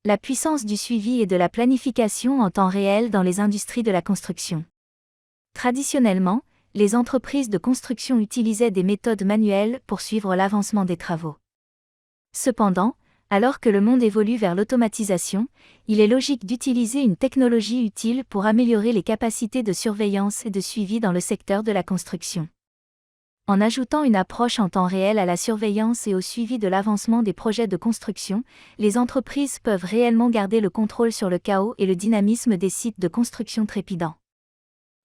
La puissance du suivi et de la planification en temps réel dans les industries de la construction. Traditionnellement, les entreprises de construction utilisaient des méthodes manuelles pour suivre l'avancement des travaux. Cependant, alors que le monde évolue vers l'automatisation, il est logique d'utiliser une technologie utile pour améliorer les capacités de surveillance et de suivi dans le secteur de la construction. En ajoutant une approche en temps réel à la surveillance et au suivi de l'avancement des projets de construction, les entreprises peuvent réellement garder le contrôle sur le chaos et le dynamisme des sites de construction trépidants.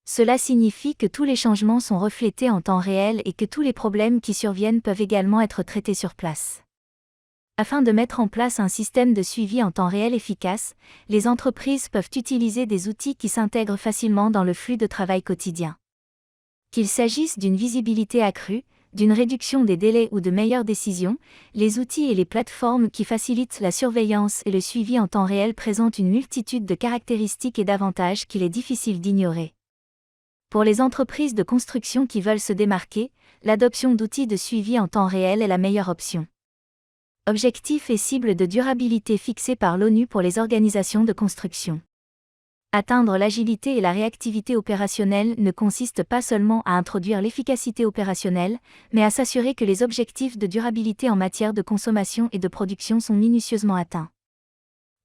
Cela signifie que tous les changements sont reflétés en temps réel et que tous les problèmes qui surviennent peuvent également être traités sur place. Afin de mettre en place un système de suivi en temps réel efficace, les entreprises peuvent utiliser des outils qui s'intègrent facilement dans le flux de travail quotidien. Qu'il s'agisse d'une visibilité accrue, d'une réduction des délais ou de meilleures décisions, les outils et les plateformes qui facilitent la surveillance et le suivi en temps réel présentent une multitude de caractéristiques et d'avantages qu'il est difficile d'ignorer. Pour les entreprises de construction qui veulent se démarquer, l'adoption d'outils de suivi en temps réel est la meilleure option. Objectifs et cibles de durabilité fixés par l'ONU pour les organisations de construction. Atteindre l'agilité et la réactivité opérationnelle ne consiste pas seulement à introduire l'efficacité opérationnelle, mais à s'assurer que les objectifs de durabilité en matière de consommation et de production sont minutieusement atteints.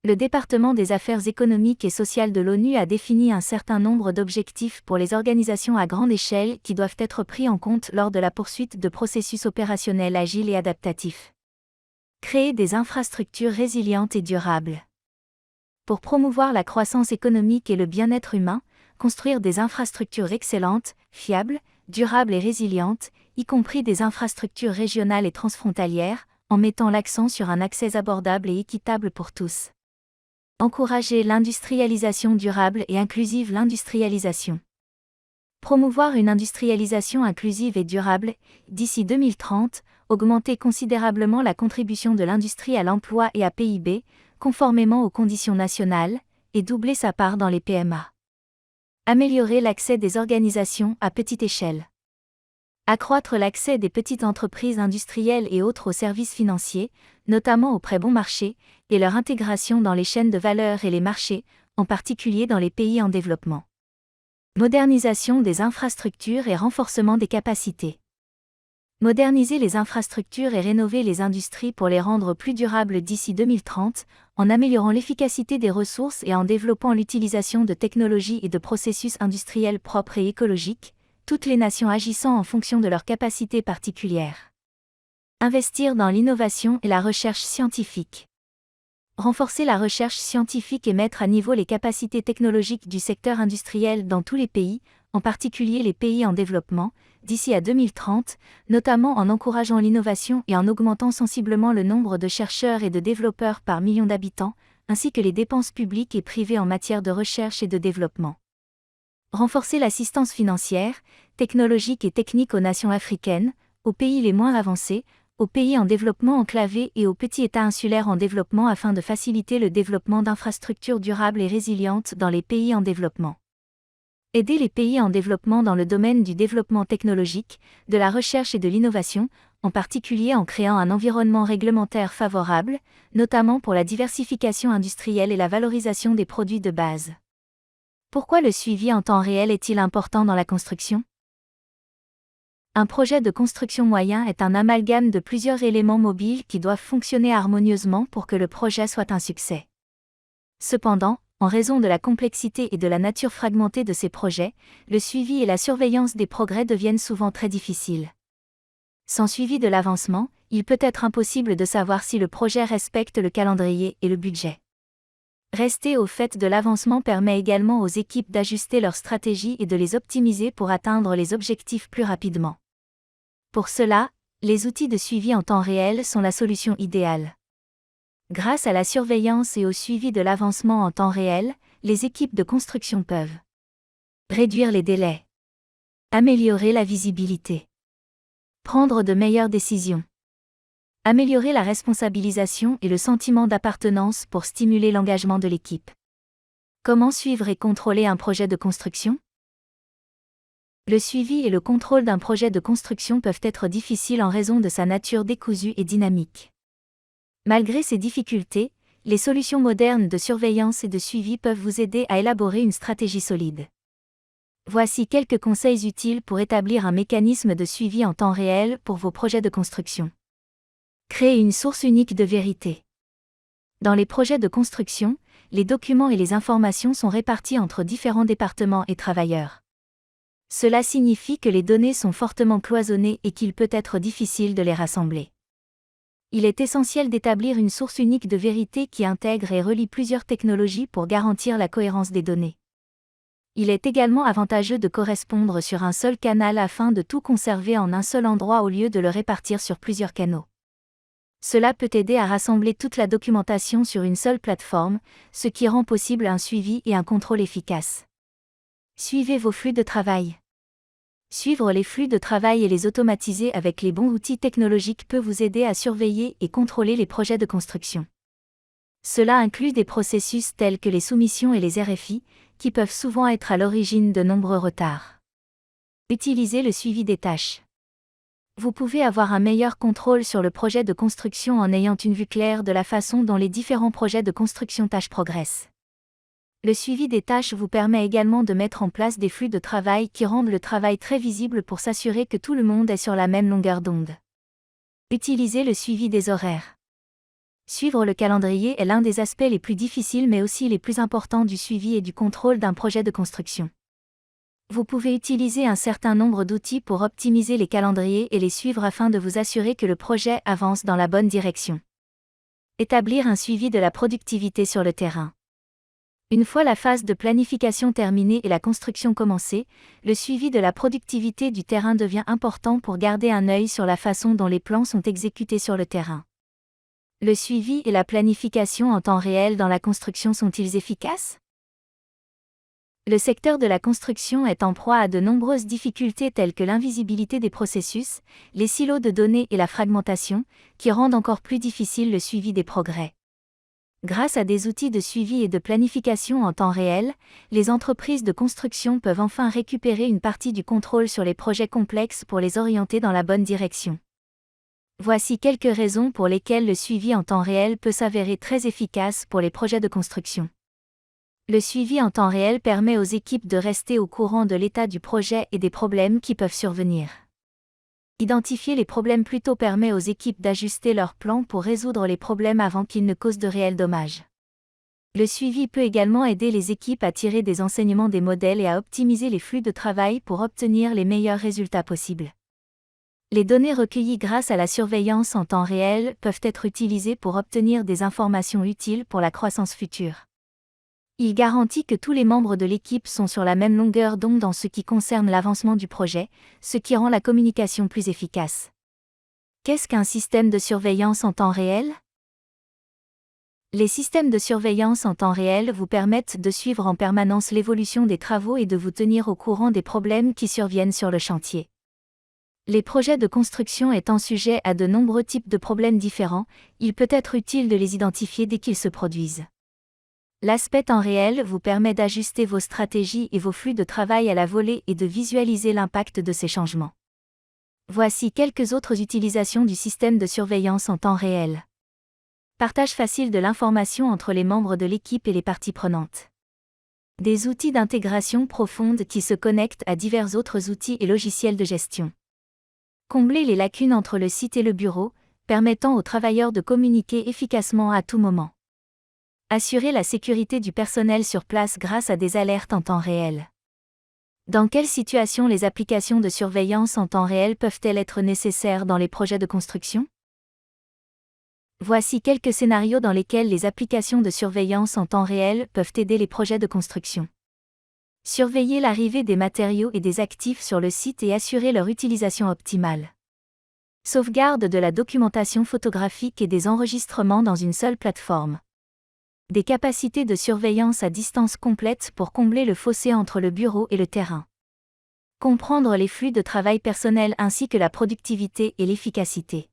Le département des affaires économiques et sociales de l'ONU a défini un certain nombre d'objectifs pour les organisations à grande échelle qui doivent être pris en compte lors de la poursuite de processus opérationnels agiles et adaptatifs. Créer des infrastructures résilientes et durables. Pour promouvoir la croissance économique et le bien-être humain, construire des infrastructures excellentes, fiables, durables et résilientes, y compris des infrastructures régionales et transfrontalières, en mettant l'accent sur un accès abordable et équitable pour tous. Encourager l'industrialisation durable et inclusive. L'industrialisation. Promouvoir une industrialisation inclusive et durable, d'ici 2030, augmenter considérablement la contribution de l'industrie à l'emploi et à PIB, conformément aux conditions nationales, et doubler sa part dans les PMA. Améliorer l'accès des organisations à petite échelle. Accroître l'accès des petites entreprises industrielles et autres aux services financiers, notamment aux prêts bon marché, et leur intégration dans les chaînes de valeur et les marchés, en particulier dans les pays en développement. Modernisation des infrastructures et renforcement des capacités. Moderniser les infrastructures et rénover les industries pour les rendre plus durables d'ici 2030, en améliorant l'efficacité des ressources et en développant l'utilisation de technologies et de processus industriels propres et écologiques, toutes les nations agissant en fonction de leurs capacités particulières. Investir dans l'innovation et la recherche scientifique. Renforcer la recherche scientifique et mettre à niveau les capacités technologiques du secteur industriel dans tous les pays, en particulier les pays en développement, d'ici à 2030, notamment en encourageant l'innovation et en augmentant sensiblement le nombre de chercheurs et de développeurs par million d'habitants, ainsi que les dépenses publiques et privées en matière de recherche et de développement. Renforcer l'assistance financière, technologique et technique aux nations africaines, aux pays les moins avancés, aux pays en développement enclavés et aux petits États insulaires en développement afin de faciliter le développement d'infrastructures durables et résilientes dans les pays en développement. Aider les pays en développement dans le domaine du développement technologique, de la recherche et de l'innovation, en particulier en créant un environnement réglementaire favorable, notamment pour la diversification industrielle et la valorisation des produits de base. Pourquoi le suivi en temps réel est-il important dans la construction ? Un projet de construction moyen est un amalgame de plusieurs éléments mobiles qui doivent fonctionner harmonieusement pour que le projet soit un succès. Cependant, en raison de la complexité et de la nature fragmentée de ces projets, le suivi et la surveillance des progrès deviennent souvent très difficiles. Sans suivi de l'avancement, il peut être impossible de savoir si le projet respecte le calendrier et le budget. Rester au fait de l'avancement permet également aux équipes d'ajuster leurs stratégies et de les optimiser pour atteindre les objectifs plus rapidement. Pour cela, les outils de suivi en temps réel sont la solution idéale. Grâce à la surveillance et au suivi de l'avancement en temps réel, les équipes de construction peuvent réduire les délais, améliorer la visibilité, prendre de meilleures décisions, améliorer la responsabilisation et le sentiment d'appartenance pour stimuler l'engagement de l'équipe. Comment suivre et contrôler un projet de construction ? Le suivi et le contrôle d'un projet de construction peuvent être difficiles en raison de sa nature décousue et dynamique. Malgré ces difficultés, les solutions modernes de surveillance et de suivi peuvent vous aider à élaborer une stratégie solide. Voici quelques conseils utiles pour établir un mécanisme de suivi en temps réel pour vos projets de construction. Créer une source unique de vérité. Dans les projets de construction, les documents et les informations sont répartis entre différents départements et travailleurs. Cela signifie que les données sont fortement cloisonnées et qu'il peut être difficile de les rassembler. Il est essentiel d'établir une source unique de vérité qui intègre et relie plusieurs technologies pour garantir la cohérence des données. Il est également avantageux de correspondre sur un seul canal afin de tout conserver en un seul endroit au lieu de le répartir sur plusieurs canaux. Cela peut aider à rassembler toute la documentation sur une seule plateforme, ce qui rend possible un suivi et un contrôle efficaces. Suivez vos flux de travail. Suivre les flux de travail et les automatiser avec les bons outils technologiques peut vous aider à surveiller et contrôler les projets de construction. Cela inclut des processus tels que les soumissions et les RFI, qui peuvent souvent être à l'origine de nombreux retards. Utilisez le suivi des tâches. Vous pouvez avoir un meilleur contrôle sur le projet de construction en ayant une vue claire de la façon dont les différents projets de construction tâches progressent. Le suivi des tâches vous permet également de mettre en place des flux de travail qui rendent le travail très visible pour s'assurer que tout le monde est sur la même longueur d'onde. Utilisez le suivi des horaires. Suivre le calendrier est l'un des aspects les plus difficiles mais aussi les plus importants du suivi et du contrôle d'un projet de construction. Vous pouvez utiliser un certain nombre d'outils pour optimiser les calendriers et les suivre afin de vous assurer que le projet avance dans la bonne direction. Établir un suivi de la productivité sur le terrain. Une fois la phase de planification terminée et la construction commencée, le suivi de la productivité du terrain devient important pour garder un œil sur la façon dont les plans sont exécutés sur le terrain. Le suivi et la planification en temps réel dans la construction sont-ils efficaces? Le secteur de la construction est en proie à de nombreuses difficultés telles que l'invisibilité des processus, les silos de données et la fragmentation, qui rendent encore plus difficile le suivi des progrès. Grâce à des outils de suivi et de planification en temps réel, les entreprises de construction peuvent enfin récupérer une partie du contrôle sur les projets complexes pour les orienter dans la bonne direction. Voici quelques raisons pour lesquelles le suivi en temps réel peut s'avérer très efficace pour les projets de construction. Le suivi en temps réel permet aux équipes de rester au courant de l'état du projet et des problèmes qui peuvent survenir. Identifier les problèmes plus tôt permet aux équipes d'ajuster leurs plans pour résoudre les problèmes avant qu'ils ne causent de réels dommages. Le suivi peut également aider les équipes à tirer des enseignements des modèles et à optimiser les flux de travail pour obtenir les meilleurs résultats possibles. Les données recueillies grâce à la surveillance en temps réel peuvent être utilisées pour obtenir des informations utiles pour la croissance future. Il garantit que tous les membres de l'équipe sont sur la même longueur d'onde en ce qui concerne l'avancement du projet, ce qui rend la communication plus efficace. Qu'est-ce qu'un système de surveillance en temps réel? Les systèmes de surveillance en temps réel vous permettent de suivre en permanence l'évolution des travaux et de vous tenir au courant des problèmes qui surviennent sur le chantier. Les projets de construction étant sujets à de nombreux types de problèmes différents, il peut être utile de les identifier dès qu'ils se produisent. L'aspect temps réel vous permet d'ajuster vos stratégies et vos flux de travail à la volée et de visualiser l'impact de ces changements. Voici quelques autres utilisations du système de surveillance en temps réel. Partage facile de l'information entre les membres de l'équipe et les parties prenantes. Des outils d'intégration profonde qui se connectent à divers autres outils et logiciels de gestion. Combler les lacunes entre le site et le bureau, permettant aux travailleurs de communiquer efficacement à tout moment. Assurer la sécurité du personnel sur place grâce à des alertes en temps réel. Dans quelles situations les applications de surveillance en temps réel peuvent-elles être nécessaires dans les projets de construction? Voici quelques scénarios dans lesquels les applications de surveillance en temps réel peuvent aider les projets de construction. Surveiller l'arrivée des matériaux et des actifs sur le site et assurer leur utilisation optimale. Sauvegarde de la documentation photographique et des enregistrements dans une seule plateforme. Des capacités de surveillance à distance complète pour combler le fossé entre le bureau et le terrain. Comprendre les flux de travail personnel ainsi que la productivité et l'efficacité.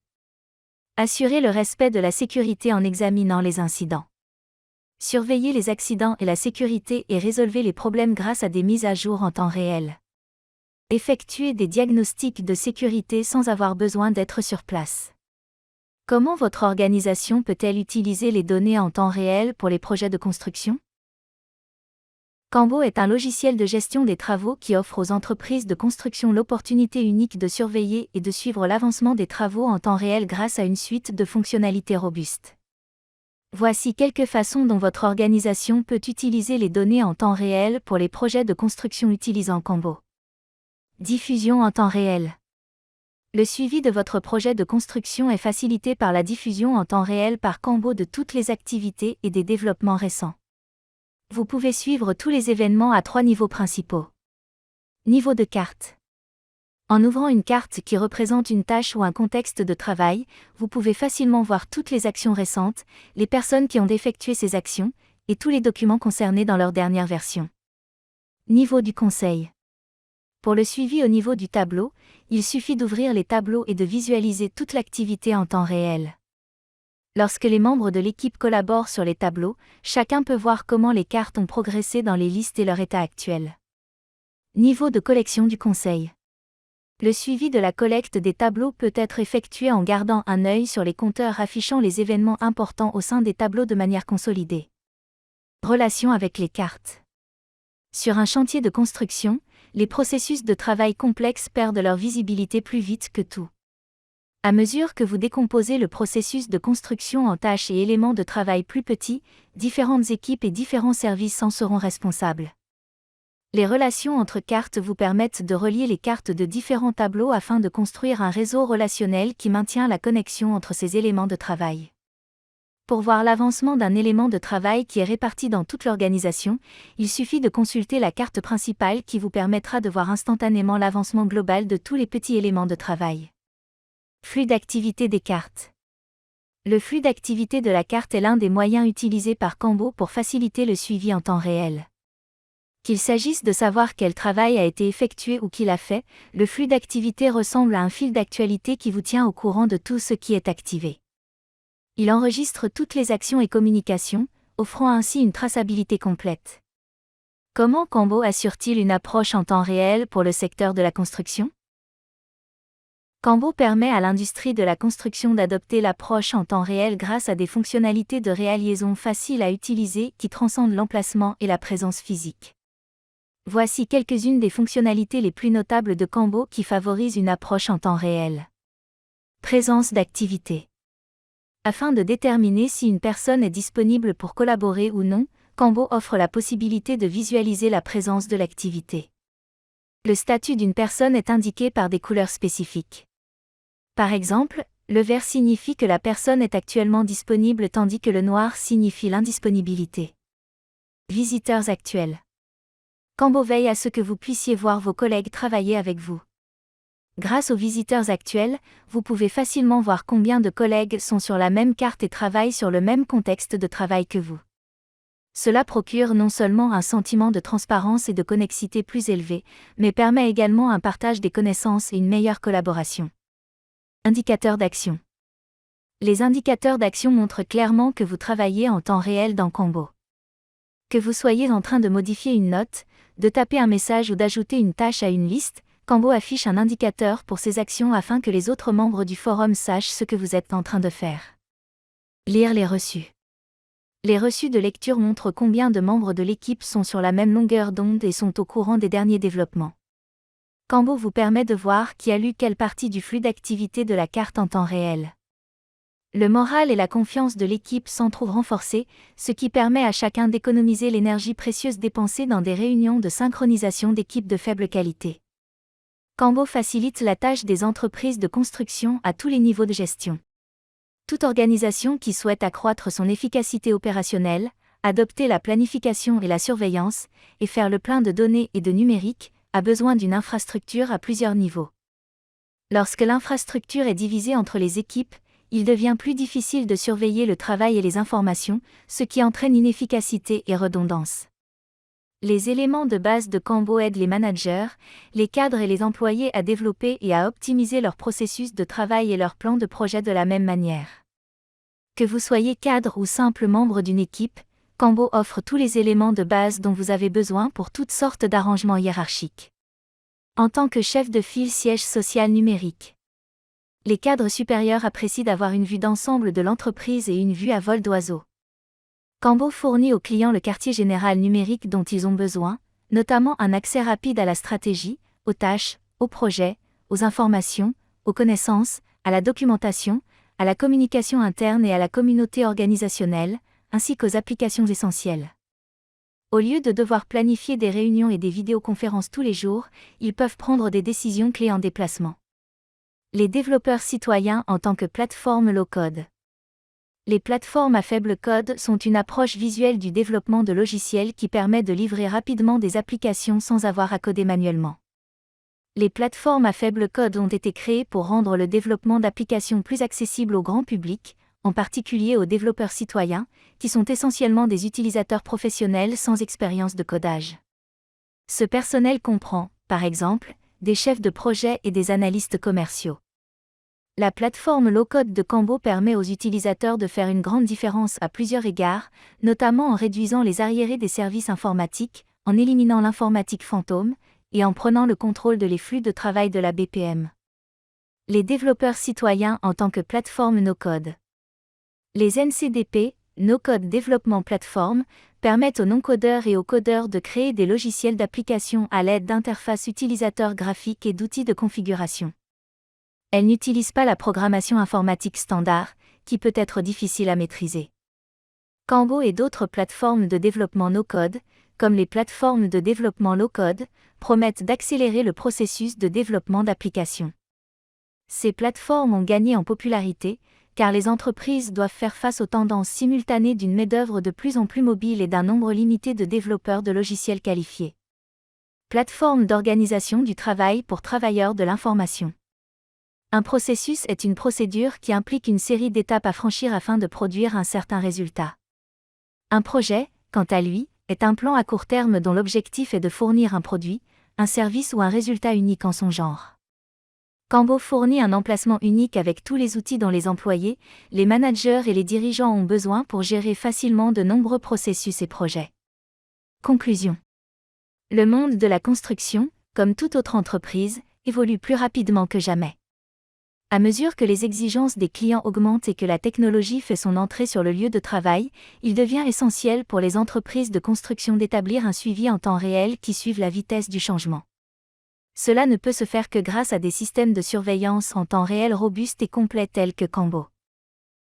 Assurer le respect de la sécurité en examinant les incidents. Surveiller les accidents et la sécurité et résolver les problèmes grâce à des mises à jour en temps réel. Effectuer des diagnostics de sécurité sans avoir besoin d'être sur place. Comment votre organisation peut-elle utiliser les données en temps réel pour les projets de construction? Cambo est un logiciel de gestion des travaux qui offre aux entreprises de construction l'opportunité unique de surveiller et de suivre l'avancement des travaux en temps réel grâce à une suite de fonctionnalités robustes. Voici quelques façons dont votre organisation peut utiliser les données en temps réel pour les projets de construction utilisant Cambo. Diffusion en temps réel. Le suivi de votre projet de construction est facilité par la diffusion en temps réel par Cambo de toutes les activités et des développements récents. Vous pouvez suivre tous les événements à 3 niveaux principaux. Niveau de carte. En ouvrant une carte qui représente une tâche ou un contexte de travail, vous pouvez facilement voir toutes les actions récentes, les personnes qui ont effectué ces actions, et tous les documents concernés dans leur dernière version. Niveau du conseil. Pour le suivi au niveau du tableau, il suffit d'ouvrir les tableaux et de visualiser toute l'activité en temps réel. Lorsque les membres de l'équipe collaborent sur les tableaux, chacun peut voir comment les cartes ont progressé dans les listes et leur état actuel. Niveau de collection du conseil. Le suivi de la collecte des tableaux peut être effectué en gardant un œil sur les compteurs affichant les événements importants au sein des tableaux de manière consolidée. Relation avec les cartes. Sur un chantier de construction, les processus de travail complexes perdent leur visibilité plus vite que tout. À mesure que vous décomposez le processus de construction en tâches et éléments de travail plus petits, différentes équipes et différents services en seront responsables. Les relations entre cartes vous permettent de relier les cartes de différents tableaux afin de construire un réseau relationnel qui maintient la connexion entre ces éléments de travail. Pour voir l'avancement d'un élément de travail qui est réparti dans toute l'organisation, il suffit de consulter la carte principale qui vous permettra de voir instantanément l'avancement global de tous les petits éléments de travail. Flux d'activité des cartes. Le flux d'activité de la carte est l'un des moyens utilisés par Cambo pour faciliter le suivi en temps réel. Qu'il s'agisse de savoir quel travail a été effectué ou qui l'a fait, le flux d'activité ressemble à un fil d'actualité qui vous tient au courant de tout ce qui est activé. Il enregistre toutes les actions et communications, offrant ainsi une traçabilité complète. Comment Cambo assure-t-il une approche en temps réel pour le secteur de la construction? Cambo permet à l'industrie de la construction d'adopter l'approche en temps réel grâce à des fonctionnalités de réalisation faciles à utiliser qui transcendent l'emplacement et la présence physique. Voici quelques-unes des fonctionnalités les plus notables de Cambo qui favorisent une approche en temps réel. Présence d'activité. Afin de déterminer si une personne est disponible pour collaborer ou non, Cambo offre la possibilité de visualiser la présence de l'activité. Le statut d'une personne est indiqué par des couleurs spécifiques. Par exemple, le vert signifie que la personne est actuellement disponible tandis que le noir signifie l'indisponibilité. Visiteurs actuels. Cambo veille à ce que vous puissiez voir vos collègues travailler avec vous. Grâce aux visiteurs actuels, vous pouvez facilement voir combien de collègues sont sur la même carte et travaillent sur le même contexte de travail que vous. Cela procure non seulement un sentiment de transparence et de connexité plus élevé, mais permet également un partage des connaissances et une meilleure collaboration. Indicateurs d'action. Les indicateurs d'action montrent clairement que vous travaillez en temps réel dans Cambo. Que vous soyez en train de modifier une note, de taper un message ou d'ajouter une tâche à une liste, Cambo affiche un indicateur pour ces actions afin que les autres membres du forum sachent ce que vous êtes en train de faire. Lire les reçus. Les reçus de lecture montrent combien de membres de l'équipe sont sur la même longueur d'onde et sont au courant des derniers développements. Cambo vous permet de voir qui a lu quelle partie du flux d'activité de la carte en temps réel. Le moral et la confiance de l'équipe s'en trouvent renforcés, ce qui permet à chacun d'économiser l'énergie précieuse dépensée dans des réunions de synchronisation d'équipes de faible qualité. Cambo facilite la tâche des entreprises de construction à tous les niveaux de gestion. Toute organisation qui souhaite accroître son efficacité opérationnelle, adopter la planification et la surveillance, et faire le plein de données et de numérique, a besoin d'une infrastructure à plusieurs niveaux. Lorsque l'infrastructure est divisée entre les équipes, il devient plus difficile de surveiller le travail et les informations, ce qui entraîne inefficacité et redondance. Les éléments de base de Cambo aident les managers, les cadres et les employés à développer et à optimiser leur processus de travail et leurs plans de projet de la même manière. Que vous soyez cadre ou simple membre d'une équipe, Cambo offre tous les éléments de base dont vous avez besoin pour toutes sortes d'arrangements hiérarchiques. En tant que chef de file siège social numérique. Les cadres supérieurs apprécient d'avoir une vue d'ensemble de l'entreprise et une vue à vol d'oiseau. Cambo fournit aux clients le quartier général numérique dont ils ont besoin, notamment un accès rapide à la stratégie, aux tâches, aux projets, aux informations, aux connaissances, à la documentation, à la communication interne et à la communauté organisationnelle, ainsi qu'aux applications essentielles. Au lieu de devoir planifier des réunions et des vidéoconférences tous les jours, ils peuvent prendre des décisions clés en déplacement. Les développeurs citoyens en tant que plateforme low-code. Les plateformes à faible code sont une approche visuelle du développement de logiciels qui permet de livrer rapidement des applications sans avoir à coder manuellement. Les plateformes à faible code ont été créées pour rendre le développement d'applications plus accessible au grand public, en particulier aux développeurs citoyens, qui sont essentiellement des utilisateurs professionnels sans expérience de codage. Ce personnel comprend, par exemple, des chefs de projet et des analystes commerciaux. La plateforme low-code de Cambo permet aux utilisateurs de faire une grande différence à plusieurs égards, notamment en réduisant les arriérés des services informatiques, en éliminant l'informatique fantôme, et en prenant le contrôle de les flux de travail de la BPM. Les développeurs citoyens en tant que plateforme no-code. Les NCDP, No-Code Development Platform, permettent aux non-codeurs et aux codeurs de créer des logiciels d'application à l'aide d'interfaces utilisateurs graphiques et d'outils de configuration. Elles n'utilisent pas la programmation informatique standard, qui peut être difficile à maîtriser. Cambo et d'autres plateformes de développement no-code, comme les plateformes de développement low-code, promettent d'accélérer le processus de développement d'applications. Ces plateformes ont gagné en popularité, car les entreprises doivent faire face aux tendances simultanées d'une main-d'œuvre de plus en plus mobile et d'un nombre limité de développeurs de logiciels qualifiés. Plateforme d'organisation du travail pour travailleurs de l'information. Un processus est une procédure qui implique une série d'étapes à franchir afin de produire un certain résultat. Un projet, quant à lui, est un plan à court terme dont l'objectif est de fournir un produit, un service ou un résultat unique en son genre. Cambo fournit un emplacement unique avec tous les outils dont les employés, les managers et les dirigeants ont besoin pour gérer facilement de nombreux processus et projets. Conclusion. Le monde de la construction, comme toute autre entreprise, évolue plus rapidement que jamais. À mesure que les exigences des clients augmentent et que la technologie fait son entrée sur le lieu de travail, il devient essentiel pour les entreprises de construction d'établir un suivi en temps réel qui suive la vitesse du changement. Cela ne peut se faire que grâce à des systèmes de surveillance en temps réel robustes et complets tels que Cambo.